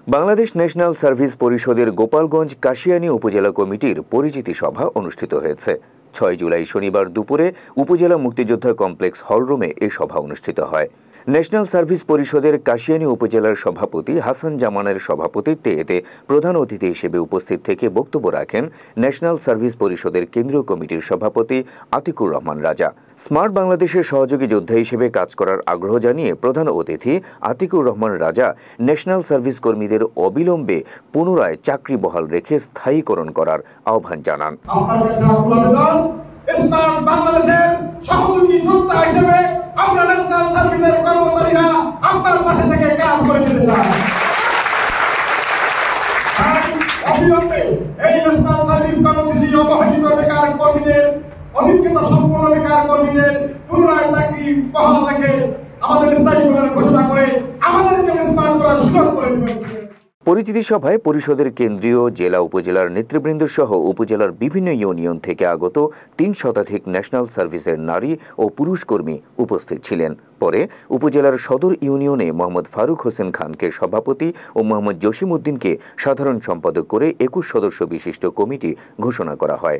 Bangladesh national service পরিষদের গোপালগঞ্জ কাশিয়ানী উপজেলা কমিটির পরিচিতি সভা অনুষ্ঠিত হয়েছে। ৬ জুলাই শনিবার দুপুরে উপজেলা মুক্তিযোদ্ধা কমপ্লেক্স হলরুমে এই সভা অনুষ্ঠিত হয়। ন্যাশনাল সার্ভিস পরিষদের কাশিয়ানী উপজেলার সভাপতি হাসান জামানের সভাপতিত্বে এতে প্রধান অতিথি হিসেবে উপস্থিত থেকে বক্তব্য রাখেন ন্যাশনাল সার্ভিস পরিষদের কেন্দ্রীয় কমিটির সভাপতি আতিকুর রহমান রাজা। স্মার্ট বাংলাদেশের সহযোগী যোদ্ধা হিসেবে কাজ করার আগ্রহ জানিয়ে প্রধান অতিথি আতিকুর রহমান রাজা ন্যাশনাল সার্ভিস কর্মীদের অবিলম্বে পুনরায় চাকরি বহাল রেখে স্থায়ীকরণ করার আহ্বান জানান। আমরা ন্যাশনাল সার্ভিসের কর্মচারীরা আপনার পাশে থেকে কাজ করে যেতে চাই। অবিলম্বে এই ন্যাশনাল সার্ভিস কর্মসূচি অবহেলিত বেকার কর্মীদের, অভিজ্ঞতা সম্পন্ন বেকার কর্মীদের পুনরায় চাকরি বহাল রেখে আমাদের স্থায়ীকরণের ঘোষণা করে আমাদেরকে স্মার্ট করার সুযোগ করে দেবেন। পরিচিতি সভায় পরিষদের কেন্দ্রীয়, জেলা, উপজেলার নেতৃবৃন্দ সহ উপজেলার বিভিন্ন ইউনিয়ন থেকে আগত ৩ শতাধিক ন্যাশনাল সার্ভিসের নারী ও পুরুষ কর্মী উপস্থিত ছিলেন। পরে উপজেলার সদর ইউনিয়নে মোহাম্মদ ফারুক হোসেন খানকে সভাপতি ও মোহাম্মদ জসিম উদ্দিনকে সাধারণ সম্পাদক করে ২১ সদস্য বিশিষ্ট কমিটি ঘোষণা করা হয়।